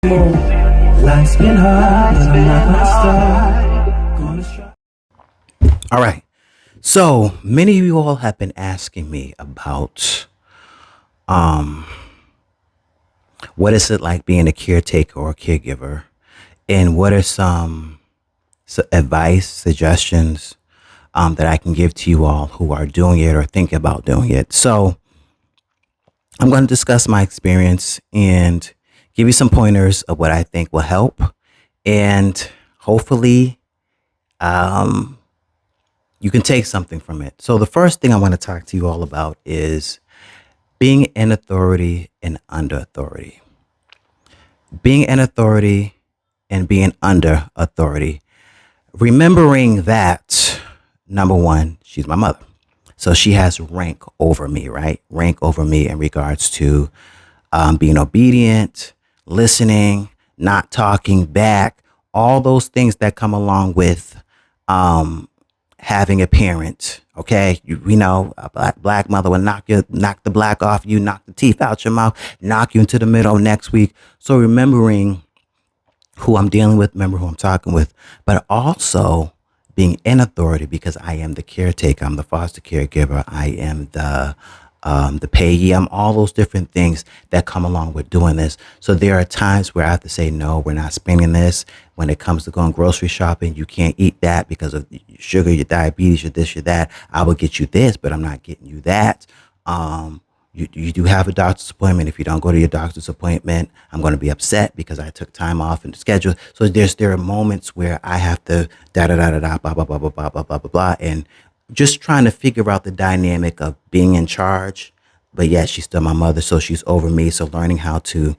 Life's been hard, but I'm not gonna stop. All right. So many of you all have been asking me about what is it like being a caretaker or a caregiver, and what are some advice, suggestions that I can give to you all who are doing it or think about doing it. So I'm going to discuss my experience and give you some pointers of what I think will help, and hopefully um, you can take something from it. So the first thing I want to talk to you all about is being in authority and under authority. Being in authority and being under authority. Remembering that, number one, she's my mother. So she has rank over me, right? Rank over me in regards to being obedient, listening, not talking back, all those things that come along with um, having a parent. Okay, we know a black mother will knock the black off you, knock the teeth out your mouth, knock you into the middle next week. So remembering who I'm dealing with, remember who I'm talking with, but also being in authority because I am the caretaker, I'm the foster caregiver, I am the payee, I'm all those different things that come along with doing this. So there are times where I have to say, no, we're not spending this. When it comes to going grocery shopping, you can't eat that because of your sugar, your diabetes, your this, your that. I will get you this, but I'm not getting you that. You do have a doctor's appointment. If you don't go to your doctor's appointment, I'm going to be upset because I took time off in the schedule. So there are moments where I have to da da da da da blah blah blah blah blah blah blah blah blah, and just trying to figure out the dynamic of being in charge, but yet she's still my mother, so she's over me. So learning how to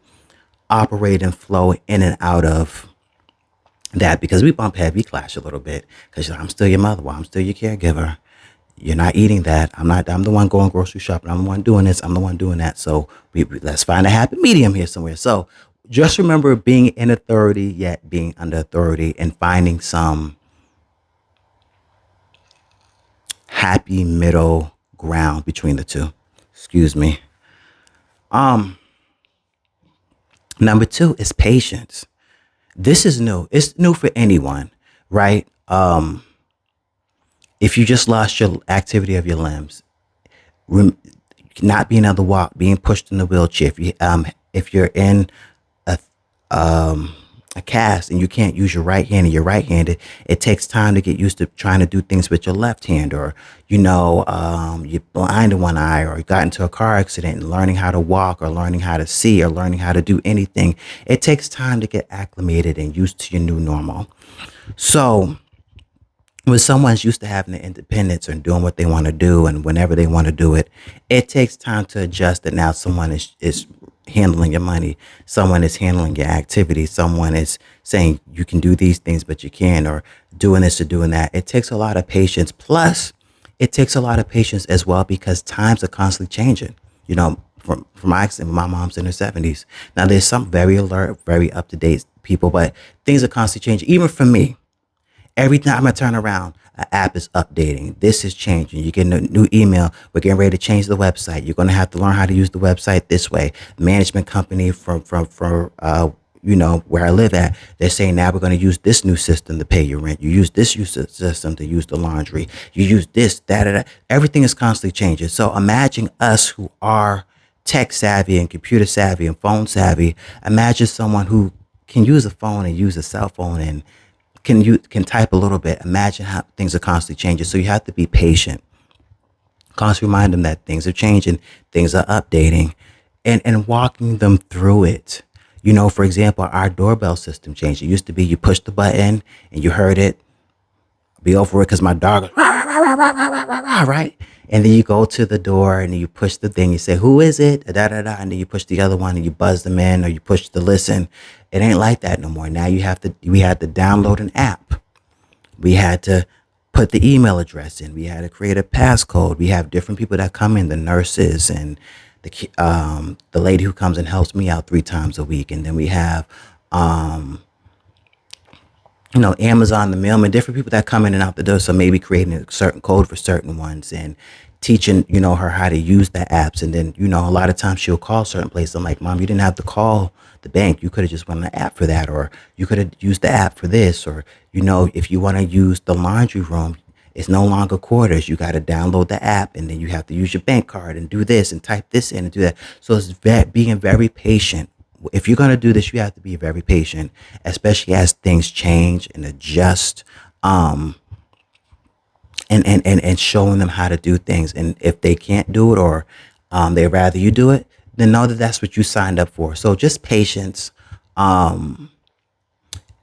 operate and flow in and out of that, because we bump head, we clash a little bit because I'm still your mother, well, I'm still your caregiver. You're not eating that. I'm the one going grocery shopping. I'm the one doing this. I'm the one doing that. So let's find a happy medium here somewhere. So just remember being in authority, yet being under authority, and finding some happy middle ground between the two. Excuse me. Number two is patience. This is new. It's new for anyone, right? If you just lost your activity of your limbs, rem- not being able to walk, being pushed in the wheelchair, if you're in a a cast and you can't use your right hand and you're right-handed, it takes time to get used to trying to do things with your left hand, or you're blind in one eye, or you got into a car accident and learning how to walk or learning how to see or learning how to do anything. It takes time to get acclimated and used to your new normal. So when someone's used to having the independence and doing what they want to do and whenever they want to do it, it takes time to adjust that now someone is handling your money, someone is handling your activity, someone is saying you can do these things but you can't, or doing this or doing that. It takes a lot of patience. Plus, it takes a lot of patience as well because times are constantly changing. From my accident, my mom's in her 70s. Now, there's some very alert, very up-to-date people, but things are constantly changing. Even for me, every time I turn around, an app is updating. This is changing. You get a new email. We're getting ready to change the website. You're going to have to learn how to use the website this way. Management company from where I live at, they're saying now we're going to use this new system to pay your rent. You use this system to use the laundry. You use this, that. Everything is constantly changing. So imagine us who are tech savvy and computer savvy and phone savvy. Imagine someone who can use a phone and use a cell phone and can type a little bit. Imagine how things are constantly changing. So you have to be patient. Constantly remind them that things are changing, things are updating, and walking them through it. For example, our doorbell system changed. It used to be you push the button and you heard it, be over it because my dog was rah, rah, rah, rah, rah, rah, rah, rah, right? And then you go to the door and you push the thing. You say, "Who is it?" Da da da. And then you push the other one and you buzz them in, or you push the listen. It ain't like that no more. Now we had to download an app. We had to put the email address in. We had to create a passcode. We have different people that come in, the nurses and the lady who comes and helps me out 3 times a week. And then we have Amazon, the mailman, different people that come in and out the door. So maybe creating a certain code for certain ones and teaching, her how to use the apps. And then, a lot of times she'll call certain places. I'm like, Mom, you didn't have to call the bank. You could have just went on the app for that, or you could have used the app for this, or, if you want to use the laundry room, it's no longer quarters. You got to download the app, and then you have to use your bank card and do this and type this in and do that. So it's being very patient. If you're going to do this, you have to be very patient, especially as things change and adjust. And showing them how to do things. And if they can't do it, or they rather you do it, then know that that's what you signed up for. So just patience in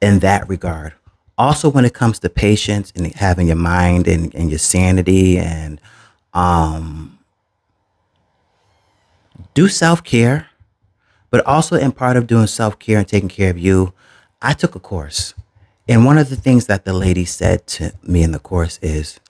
that regard. Also, when it comes to patience and having your mind and your sanity, and do self care, but also in part of doing self care and taking care of you, I took a course. And one of the things that the lady said to me in the course is,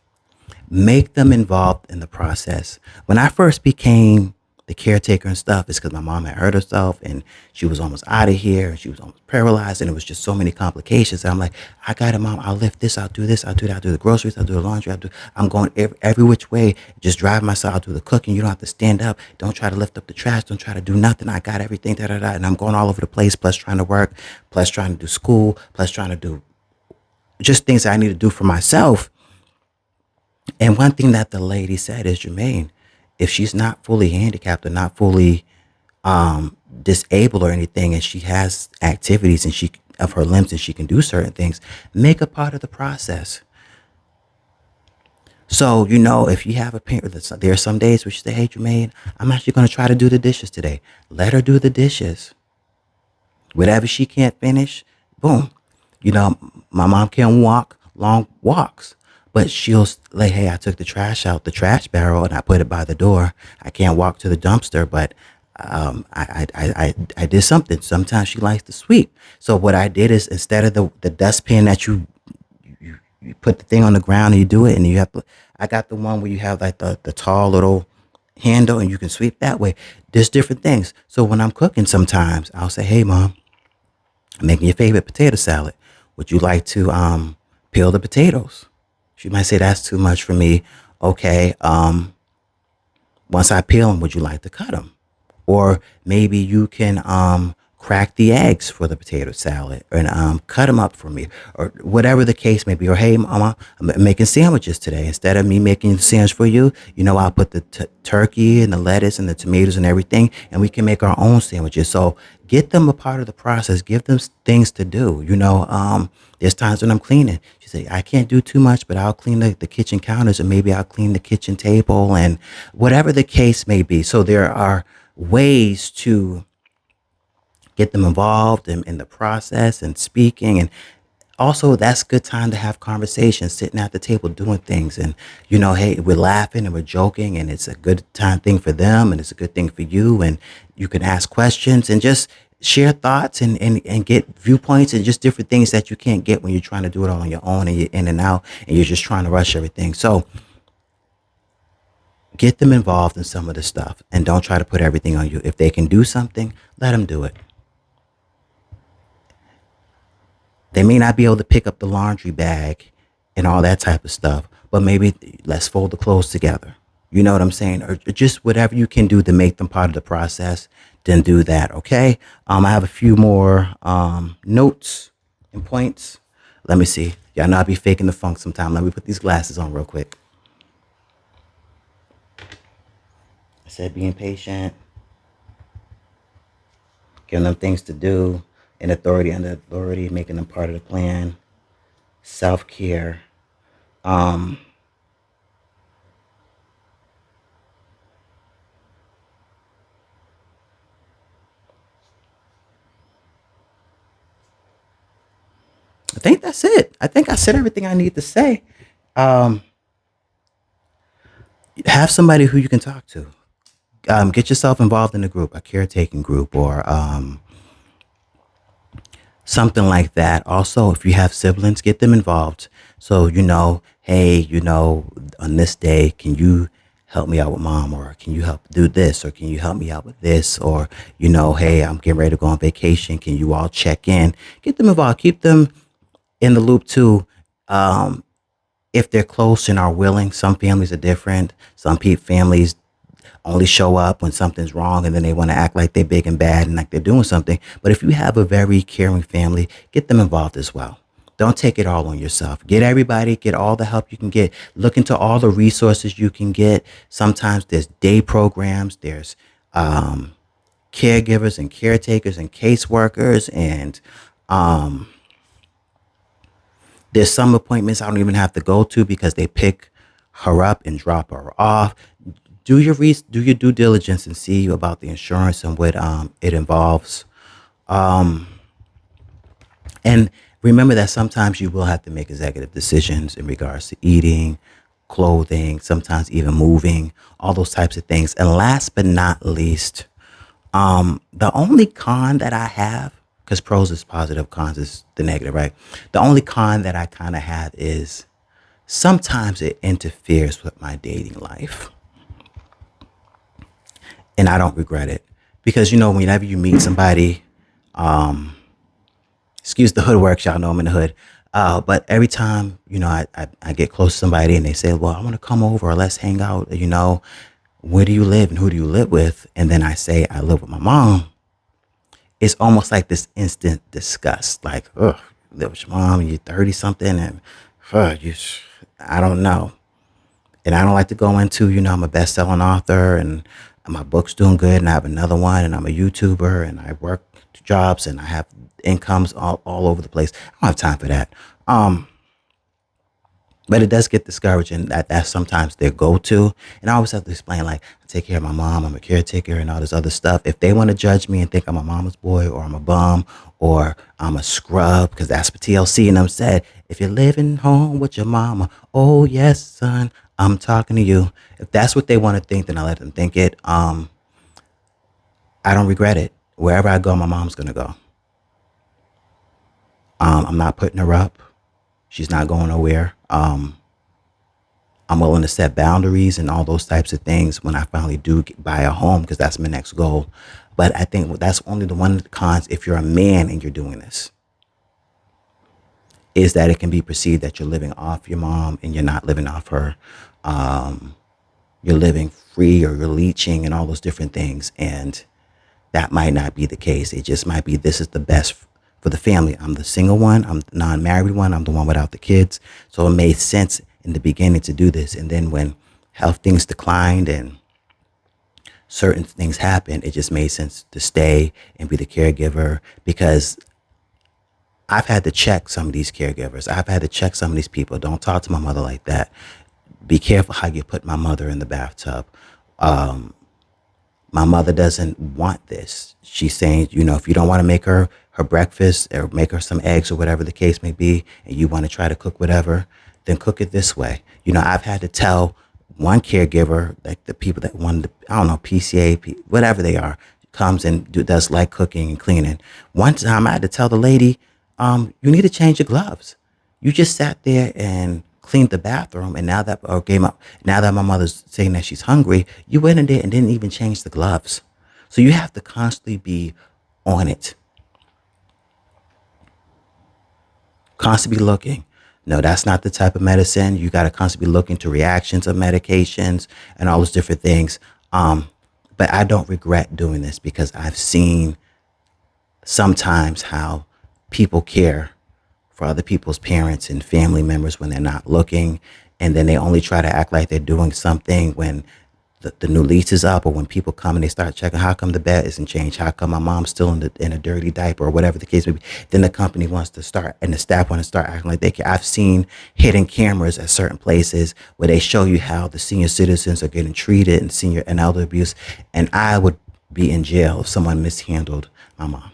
make them involved in the process. When I first became the caretaker and stuff, it's because my mom had hurt herself and she was almost out of here and she was almost paralyzed, and it was just so many complications. And I'm like, I got it, Mom. I'll lift this. I'll do this. I'll do that. I'll do the groceries. I'll do the laundry. I'm going every which way. Just drive myself. I'll do the cooking. You don't have to stand up. Don't try to lift up the trash. Don't try to do nothing. I got everything. Da, da, da. And I'm going all over the place, plus trying to work, plus trying to do school, plus trying to do just things that I need to do for myself. And one thing that the lady said is, Jermaine, if she's not fully handicapped or not fully disabled or anything, and she has activities and she of her limbs and she can do certain things, make a part of the process. So, if you have a parent, there are some days where she say, hey, Jermaine, I'm actually going to try to do the dishes today. Let her do the dishes. Whatever she can't finish, boom. My mom can walk long walks, but she'll like, hey, I took the trash out the trash barrel and I put it by the door. I can't walk to the dumpster, but I did something. Sometimes she likes to sweep. So what I did is, instead of the dustpan that you put the thing on the ground and you do it, and I got the one where you have like the tall little handle and you can sweep that way. There's different things. So when I'm cooking, sometimes I'll say, hey, Mom, I'm making your favorite potato salad. Would you like to peel the potatoes? She might say, that's too much for me. Okay. Once I peel them, would you like to cut them? Or maybe you can crack the eggs for the potato salad and cut them up for me, or whatever the case may be. Or, hey, Mama, I'm making sandwiches today. Instead of me making the sandwich for you, I'll put the turkey and the lettuce and the tomatoes and everything, and we can make our own sandwiches. So get them a part of the process. Give them things to do. There's times when I'm cleaning. She say, I can't do too much, but I'll clean the kitchen counters, or maybe I'll clean the kitchen table, and whatever the case may be. So there are ways to get them involved in the process and speaking. And also, that's a good time to have conversations, sitting at the table doing things. And, hey, we're laughing and we're joking, and it's a good time thing for them, and it's a good thing for you. And you can ask questions and just share thoughts and get viewpoints and just different things that you can't get when you're trying to do it all on your own and you're in and out and you're just trying to rush everything. So get them involved in some of the stuff, and don't try to put everything on you. If they can do something, let them do it. They may not be able to pick up the laundry bag and all that type of stuff, but maybe let's fold the clothes together. You know what I'm saying? Or just whatever you can do to make them part of the process, then do that. Okay. I have a few more notes and points. Let me see. Y'all know I be faking the funk sometime. Let me put these glasses on real quick. I said being patient, giving them things to do, in authority, under authority, making them part of the plan, self-care. I think that's it. I think I said everything I need to say. Um, have somebody who you can talk to. Get yourself involved in a group, a caretaking group, or something like that. Also, if you have siblings, get them involved. So, hey, on this day, can you help me out with Mom? Or can you help do this? Or can you help me out with this? Or, hey, I'm getting ready to go on vacation. Can you all check in? Get them involved. Keep them in the loop too. if they're close and are willing. Some families are different. Some families only show up when something's wrong, and then they want to act like they're big and bad and like they're doing something. But if you have a very caring family, get them involved as well. Don't take it all on yourself. Get everybody, get all the help you can get. Look into all the resources you can get. Sometimes there's day programs, there's caregivers and caretakers and caseworkers, and there's some appointments I don't even have to go to because they pick her up and drop her off. Do your due diligence and see about the insurance and what it involves. And remember that sometimes you will have to make executive decisions in regards to eating, clothing, sometimes even moving, all those types of things. And last but not least, the only con that I have, because pros is positive, cons is the negative, right? The only con that I kind of have is sometimes it interferes with my dating life. And I don't regret it. Because, whenever you meet somebody, excuse the hood works, y'all know I'm in the hood. But every time, I get close to somebody and they say, well, I want to come over, or let's hang out, where do you live and who do you live with? And then I say, I live with my mom. It's almost like this instant disgust. Like, ugh, you live with your mom and you're 30 something and I don't know. And I don't like to go into, I'm a best-selling author and my book's doing good and I have another one and I'm a YouTuber and I work jobs and I have incomes all over the place. I don't have time for that. But it does get discouraging that that's sometimes their go-to. And I always have to explain, like, I take care of my mom, I'm a caretaker and all this other stuff. If they want to judge me and think I'm a mama's boy or I'm a bum or I'm a scrub, because that's what TLC and them said, if you're living home with your mama, oh, yes, son, I'm talking to you. If that's what they want to think, then I let them think it. I don't regret it. Wherever I go, my mom's going to go. I'm not putting her up. She's not going nowhere. I'm willing to set boundaries and all those types of things when I finally do buy a home, because that's my next goal. But I think that's only the one of the cons if you're a man and you're doing this, is that it can be perceived that you're living off your mom and you're not living off her. You're living free or you're leeching and all those different things. And that might not be the case. It just might be this is the best for the family. I'm the single one. I'm the non-married one. I'm the one without the kids. So it made sense in the beginning to do this. And then when health things declined and certain things happened, it just made sense to stay and be the caregiver, because I've had to check some of these caregivers. I've had to check some of these people. Don't talk to my mother like that. Be careful how you put my mother in the bathtub. My mother doesn't want this. She's saying, if you don't want to make her breakfast or make her some eggs or whatever the case may be, and you want to try to cook whatever, then cook it this way. I've had to tell one caregiver, like the people that wanted, I don't know, PCA, whatever they are, comes and does like cooking and cleaning. One time I had to tell the lady, you need to change your gloves. You just sat there and cleaned the bathroom, and now that my mother's saying that she's hungry, you went in there and didn't even change the gloves. So you have to constantly be on it, constantly looking. No, that's not the type of medicine. You got to constantly be looking to reactions of medications and all those different things. But I don't regret doing this, because I've seen sometimes how people care for other people's parents and family members when they're not looking. And then they only try to act like they're doing something when the new lease is up, or when people come and they start checking, how come the bed isn't changed? How come my mom's still in a dirty diaper, or whatever the case may be? Then the company wants to start, and the staff want to start acting like they care. I've seen hidden cameras at certain places where they show you how the senior citizens are getting treated and senior and elder abuse. And I would be in jail if someone mishandled my mom.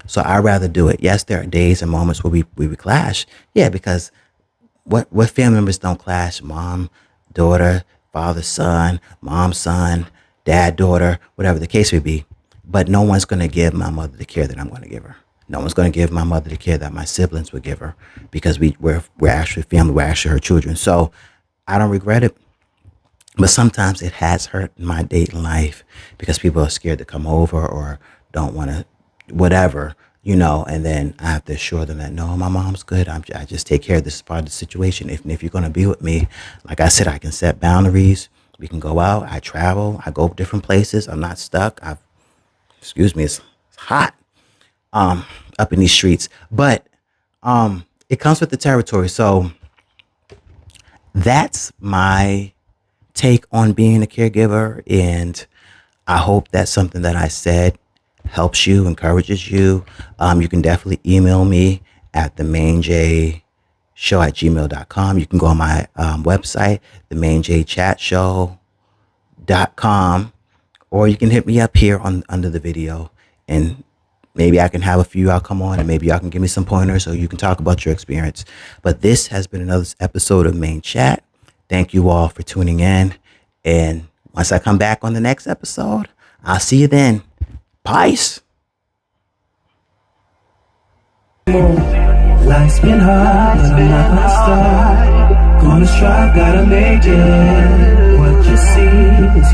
So I'd rather do it. Yes, there are days and moments where we clash. Yeah, because what family members don't clash? Mom, daughter, father, son, mom, son, dad, daughter, whatever the case may be. But no one's going to give my mother the care that I'm going to give her. No one's going to give my mother the care that my siblings would give her, because we're actually family. We're actually her children. So I don't regret it. But sometimes it has hurt my dating life, because people are scared to come over or don't want to, whatever. and then I have to assure them that no, my mom's good. I just take care of this part of the situation. If you're going to be with me, like I said, I can set boundaries. We can go out. I travel. I go different places. I'm not stuck. Excuse me, it's hot up in these streets, but it comes with the territory. So that's my take on being a caregiver, and I hope that something that I said helps you, encourages you. You can definitely email me at the mainjshow@gmail.com. You can go on my website, the mainjchatshow.com, or you can hit me up here under the video, and maybe I can have a few y'all come on, and maybe y'all can give me some pointers so you can talk about your experience. But this has been another episode of Main Chat. Thank you all for tuning in. And once I come back on the next episode, I'll see you then. Peace. Life's been hard, but I'm not gonna stop. Gonna strive, gotta make it. What you see is